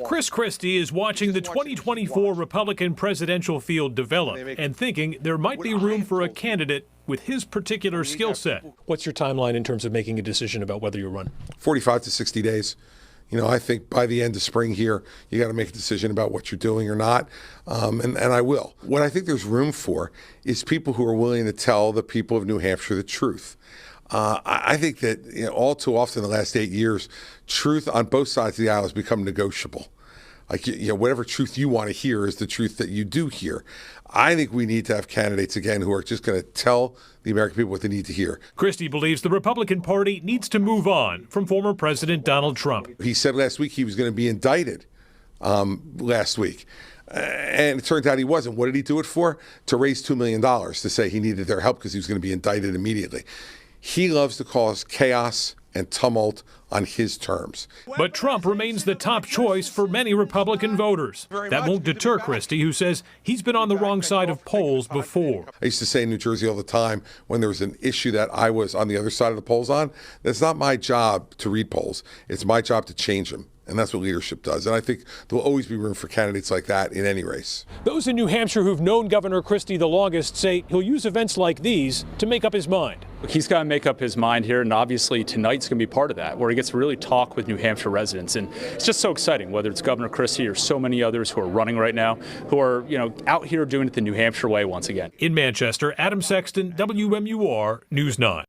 Chris Christie is watching the 2024 Republican presidential field develop and thinking there might be room for a candidate with his particular skill set. What's your timeline in terms of making a decision about whether you run? 45 to 60 days. You know, I think by the end of spring here, you got to make a decision about what you're doing or not, and I will. What I think there's room for is people who are willing to tell the people of New Hampshire the truth. I think that all too often in the last 8 years, truth on both sides of the aisle has become negotiable. Like, whatever truth you want to hear is the truth that you do hear. I think we need to have candidates, again, who are just going to tell the American people what they need to hear. Christie believes the Republican Party needs to move on from former President Donald Trump. He said last week he was going to be indicted last week. And it turned out he wasn't. What did he do it for? To raise $2 million to say he needed their help because he was going to be indicted immediately. He loves to cause chaos and tumult on his terms. But Trump remains the top choice for many Republican voters. That won't deter Christie, who says he's been on the wrong side of polls before. I used to say in New Jersey all the time when there was an issue that I was on the other side of the polls on, that's not my job to read polls. It's my job to change them. And that's what leadership does. And I think there will always be room for candidates like that in any race. Those in New Hampshire who've known Governor Christie the longest say he'll use events like these to make up his mind. He's got to make up his mind here, and obviously tonight's going to be part of that, where he gets to really talk with New Hampshire residents. And it's just so exciting, whether it's Governor Christie or so many others who are running right now, who are, out here doing it the New Hampshire way once again. In Manchester, Adam Sexton, WMUR News 9.